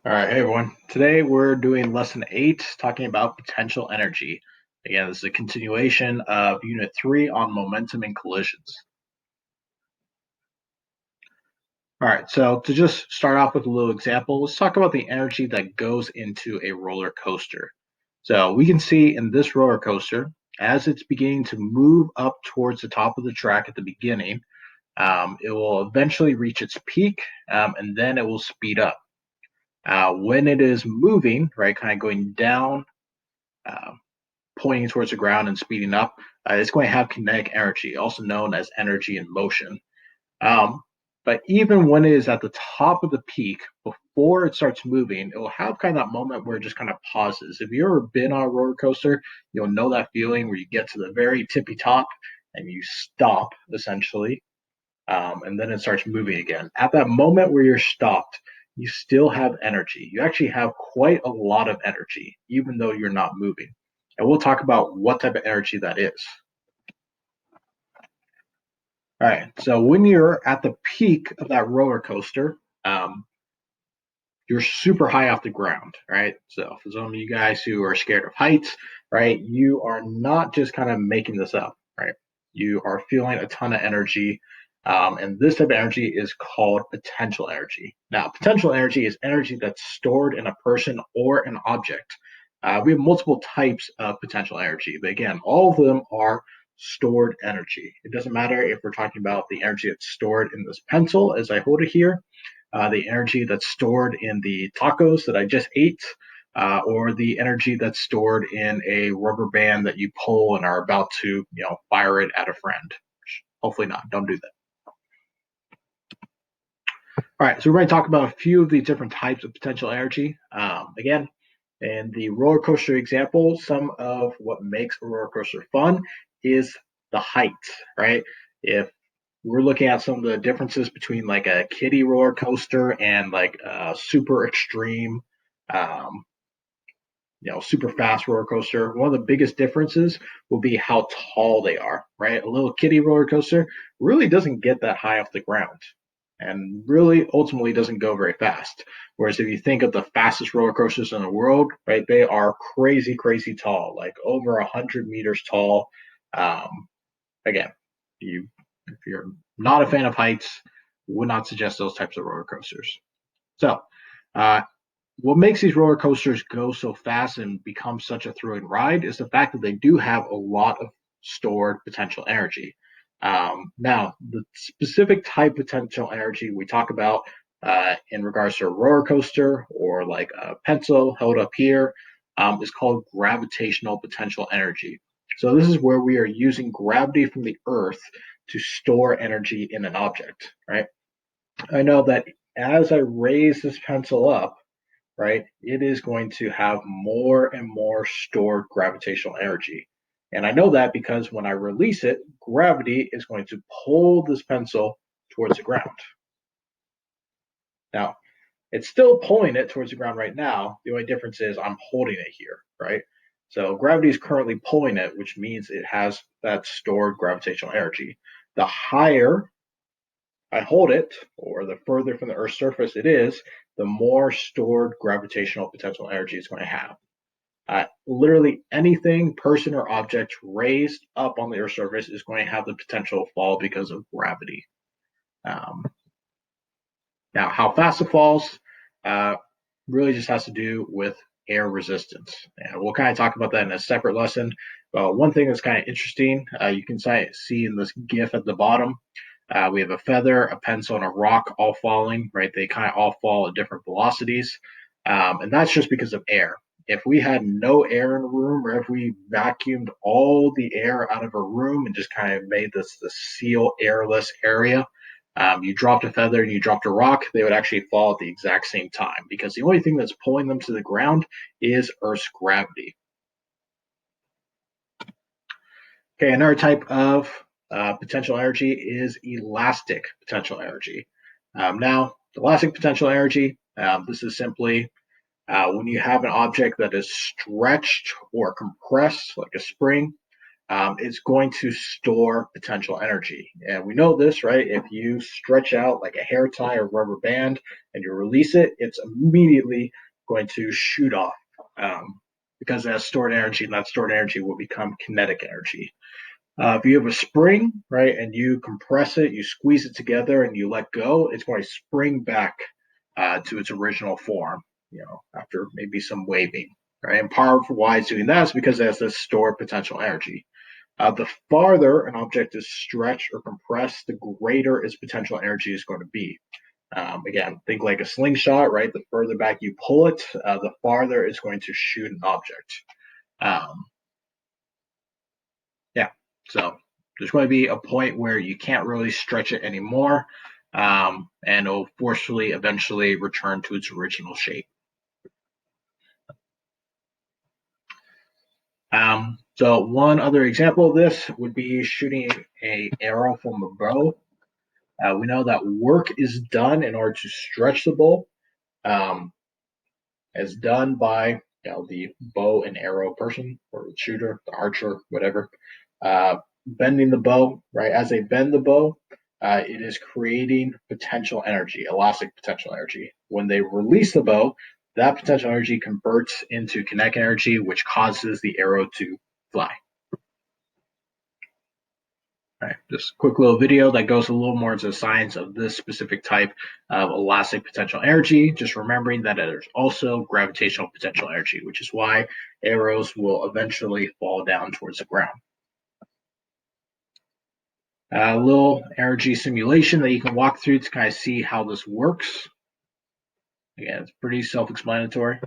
All right, hey everyone. Today we're doing lesson 8, talking about potential energy. Again, this is a continuation of unit 3 on momentum and collisions. All right, so to just start off with a little example, let's talk about the energy that goes into a roller coaster. So we can see in this roller coaster, as it's beginning to move up towards the top of the track at the beginning, it will eventually reach its peak, and then it will speed up. When it is moving, right, kind of going down, uh, pointing towards the ground and speeding up, it's going to have kinetic energy, also known as energy in motion. Um, but even when it is at the top of the peak, before it starts moving, it will have kind of that moment where it just kind of pauses. If you've ever been on a roller coaster, you'll know that feeling where you get to the very tippy top and you stop essentially, and then it starts moving again. At that moment where you're stopped, you still have energy. You actually have quite a lot of energy, even though you're not moving. And we'll talk about what type of energy that is. All right. So when you're at the peak of that roller coaster, um, you're super high off the ground, right? So for some of you guys who are scared of heights, right, you are not just kind of making this up, right? You are feeling a ton of energy. And this type of energy is called potential energy. Now, potential energy is energy that's stored in a person or an object. We have multiple types of potential energy, but again, all of them are stored energy. It doesn't matter if we're talking about the energy that's stored in this pencil as I hold it here, the energy that's stored in the tacos that I just ate, or the energy that's stored in a rubber band that you pull and are about to, fire it at a friend. Hopefully not. Don't do that. All right, so we're going to talk about a few of the different types of potential energy. Again, in the roller coaster example, some of what makes a roller coaster fun is the height, right? If we're looking at some of the differences between like a kiddie roller coaster and like a super extreme, um, super fast roller coaster. One of the biggest differences will be how tall they are, right? A little kiddie roller coaster really doesn't get that high off the ground and really ultimately doesn't go very fast. Whereas if you think of the fastest roller coasters in the world, right, they are crazy, crazy tall, like over 100 meters tall. Um, again, if you're not a fan of heights, would not suggest those types of roller coasters. So, uh, what makes these roller coasters go so fast and become such a thrilling ride is the fact that they do have a lot of stored potential energy. Now, the specific type of potential energy we talk about in regards to a roller coaster or like a pencil held up here is called gravitational potential energy. So, this is where we are using gravity from the Earth to store energy in an object, right? I know that as I raise this pencil up, right, it is going to have more and more stored gravitational energy. And I know that because when I release it, gravity is going to pull this pencil towards the ground. Now, it's still pulling it towards the ground right now. The only difference is I'm holding it here, right? So gravity is currently pulling it, which means it has that stored gravitational energy. The higher I hold it, or the further from the Earth's surface it is, the more stored gravitational potential energy it's going to have. Literally anything, person, or object raised up on the Earth's surface is going to have the potential to fall because of gravity. Um, Now, how fast it falls uh, really just has to do with air resistance. And we'll kind of talk about that in a separate lesson. One thing that's kind of interesting, you can see in this GIF at the bottom, we have a feather, a pencil, and a rock all falling, right? They kind of all fall at different velocities. And that's just because of air. If we had no air in a room, or if we vacuumed all the air out of a room and just kind of made this seal airless area, you dropped a feather and you dropped a rock, they would actually fall at the exact same time because the only thing that's pulling them to the ground is Earth's gravity. Okay, another type of potential energy is elastic potential energy. Now, elastic potential energy, this is simply when you have an object that is stretched or compressed like a spring, it's going to store potential energy. And we know this, right? If you stretch out like a hair tie or rubber band and you release it, it's immediately going to shoot off because it has stored energy, and that stored energy will become kinetic energy. If you have a spring, right, and you compress it, you squeeze it together, and you let go, it's going to spring back to its original form, after maybe some waving, right? And part of why it's doing that is because it has this stored potential energy. The farther an object is stretched or compressed, the greater its potential energy is going to be. Again, think like a slingshot, right? The further back you pull it, the farther it's going to shoot an object. Um, yeah, so there's going to be a point where you can't really stretch it anymore, and it'll forcefully eventually return to its original shape. So one other example of this would be shooting an arrow from a bow. We know that work is done in order to stretch the bow, um, as done by the bow and arrow person or the shooter, the archer, whatever, bending the bow. Right as they bend the bow, it is creating potential energy, elastic potential energy. When they release the bow, that potential energy converts into kinetic energy, which causes the arrow to fly. All right, just a quick little video that goes a little more into the science of this specific type of elastic potential energy. Just remembering that there's also gravitational potential energy, which is why arrows will eventually fall down towards the ground. A little energy simulation that you can walk through to kind of see how this works. Again, it's pretty self-explanatory.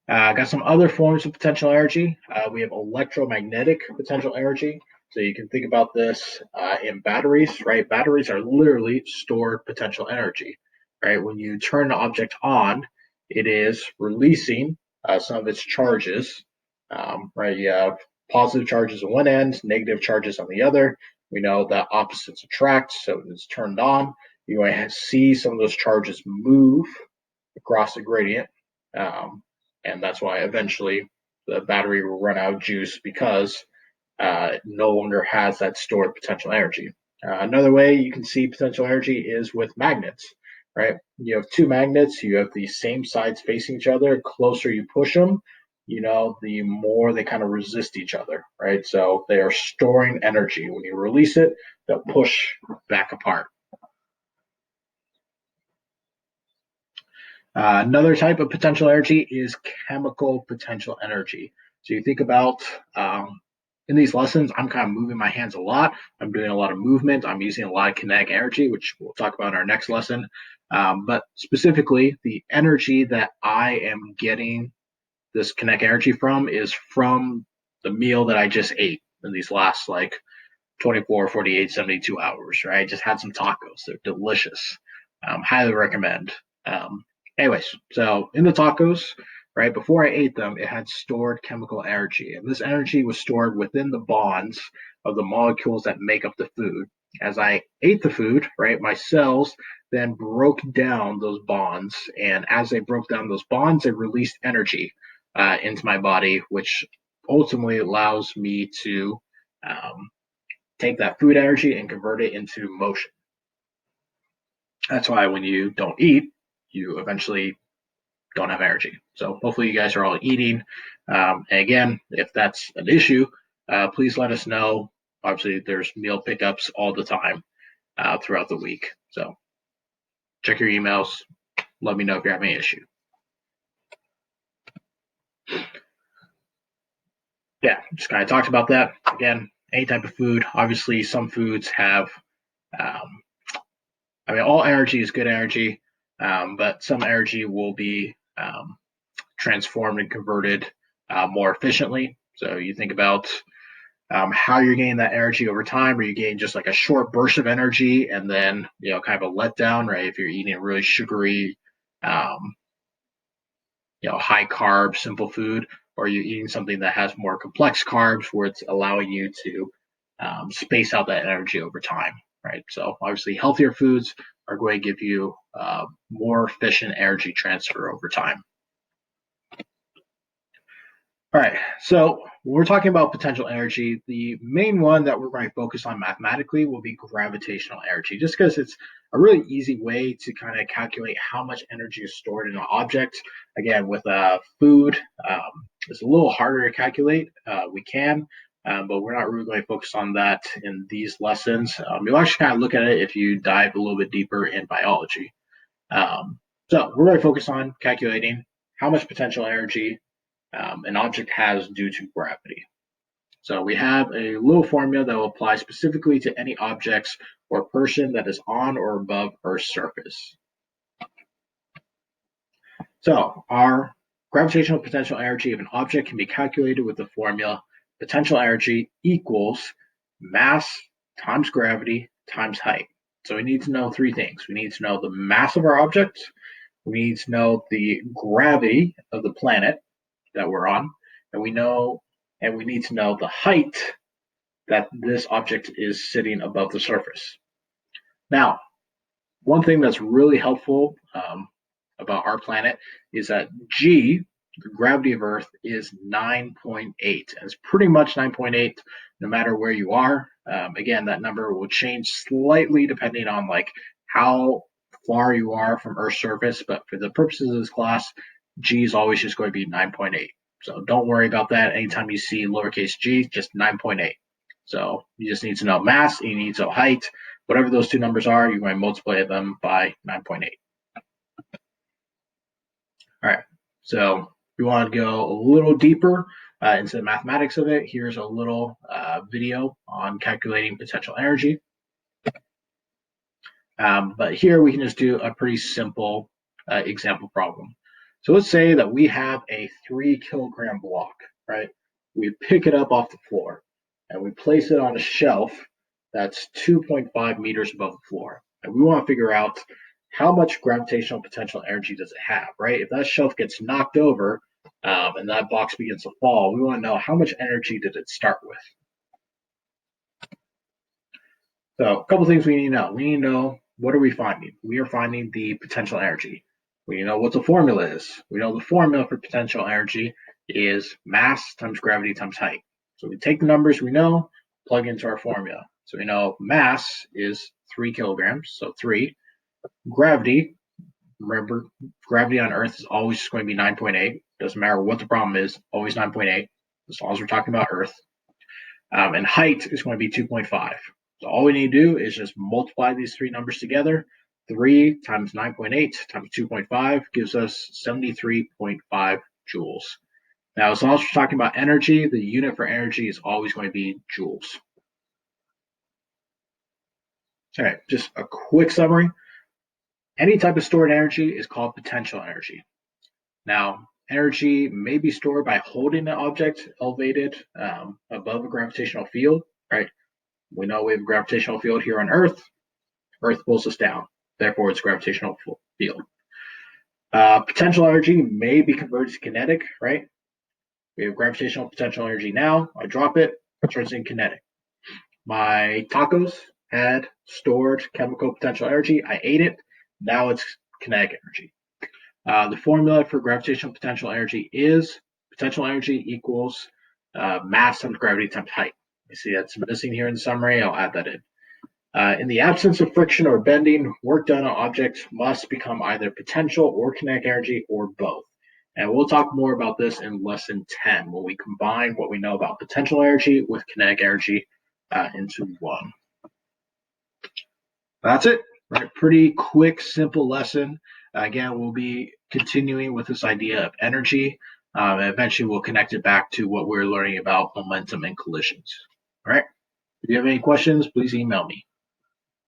Got some other forms of potential energy. We have electromagnetic potential energy. So you can think about this in batteries, right? Batteries are literally stored potential energy, right? When you turn the object on, it is releasing some of its charges, right? You have positive charges on one end, negative charges on the other. We know that opposites attract, so it's turned on. You might see some of those charges move across the gradient. Um, and that's why eventually the battery will run out of juice because it no longer has that stored potential energy. Another way you can see potential energy is with magnets, right? You have two magnets, you have the same sides facing each other. The closer you push them, the more they kind of resist each other, right? So they are storing energy. When you release it, they'll push back apart. Another type of potential energy is chemical potential energy. So you think about in these lessons, I'm kind of moving my hands a lot. I'm doing a lot of movement. I'm using a lot of kinetic energy, which we'll talk about in our next lesson. But specifically, the energy that I am getting this kinetic energy from is from the meal that I just ate in these last 24, 48, 72 hours, right? I just had some tacos. They're delicious. Highly recommend. Anyways, so in the tacos, right before I ate them, it had stored chemical energy. And this energy was stored within the bonds of the molecules that make up the food. As I ate the food, right, my cells then broke down those bonds. And as they broke down those bonds, they released energy into my body, which ultimately allows me to take that food energy and convert it into motion. That's why when you don't eat, you eventually don't have energy. So hopefully you guys are all eating. And again, if that's an issue, please let us know. Obviously, there's meal pickups all the time throughout the week. So check your emails. Let me know if you're having an issue. Yeah, just kind of talked about that. Again, any type of food. Obviously, some foods have, all energy is good energy, but some energy will be transformed and converted more efficiently. So you think about how you're getting that energy over time. Are you getting just like a short burst of energy and then kind of a letdown, right? If you're eating a really sugary, high carb, simple food, or you're eating something that has more complex carbs, where it's allowing you to space out that energy over time, right? So obviously, healthier foods are going to give you more efficient energy transfer over time. All right, so when we're talking about potential energy, the main one that we're going to focus on mathematically will be gravitational energy, just because it's a really easy way to kind of calculate how much energy is stored in an object. Again, with food, it's a little harder to calculate. We can, but we're not really going to focus on that in these lessons. You'll actually kind of look at it if you dive a little bit deeper in biology. So we're going to focus on calculating how much potential energy an object has due to gravity. So we have a little formula that will apply specifically to any objects or person that is on or above Earth's surface. So our gravitational potential energy of an object can be calculated with the formula potential energy equals mass times gravity times height. So we need to know three things. We need to know the mass of our object, we need to know the gravity of the planet that we're on, and we need to know the height that this object is sitting above the surface. Now, one thing that's really helpful about our planet is that G, the gravity of Earth, is 9.8. And it's pretty much 9.8 no matter where you are. Again, that number will change slightly depending on like how far you are from Earth's surface, but for the purposes of this class, G is always just going to be 9.8. So don't worry about that. Anytime you see lowercase g, just 9.8. So you just need to know mass, and you need to know height. Whatever those two numbers are, you're going to multiply them by 9.8. All right, so if you want to go a little deeper into the mathematics of it, here's a little video on calculating potential energy. But here we can just do a pretty simple example problem. So let's say that we have a 3 kilogram block, right? We pick it up off the floor and we place it on a shelf that's 2.5 meters above the floor. And we want to figure out how much gravitational potential energy does it have, right? If that shelf gets knocked over and that box begins to fall, we want to know how much energy did it start with. So a couple things we need to know. We need to know, what are we finding? We are finding the potential energy. We know what the formula is. We know the formula for potential energy is mass times gravity times height. So we take the numbers we know, plug into our formula. So we know mass is 3 kilograms, so 3. Gravity, remember, gravity on Earth is always just going to be 9.8. Doesn't matter what the problem is, always 9.8, as long as we're talking about Earth. And height is going to be 2.5. So all we need to do is just multiply these three numbers together. 3 times 9.8 times 2.5 gives us 73.5 joules. Now, as long as we're talking about energy, the unit for energy is always going to be joules. All right, just a quick summary. Any type of stored energy is called potential energy. Now, energy may be stored by holding an object elevated above a gravitational field, right? We know we have a gravitational field here on Earth. Earth pulls us down. Therefore, it's a gravitational field. Potential energy may be converted to kinetic, right? We have gravitational potential energy now. I drop it, it turns into kinetic. My tacos had stored chemical potential energy. I ate it. Now it's kinetic energy. The formula for gravitational potential energy is potential energy equals mass times gravity times height. You see that's missing here in the summary. I'll add that in. In the absence of friction or bending, work done on objects must become either potential or kinetic energy or both. And we'll talk more about this in lesson 10 when we combine what we know about potential energy with kinetic energy into one. That's it. Right, pretty quick, simple lesson. Again, we'll be continuing with this idea of energy. And eventually, we'll connect it back to what we're learning about momentum and collisions. All right. If you have any questions, please email me.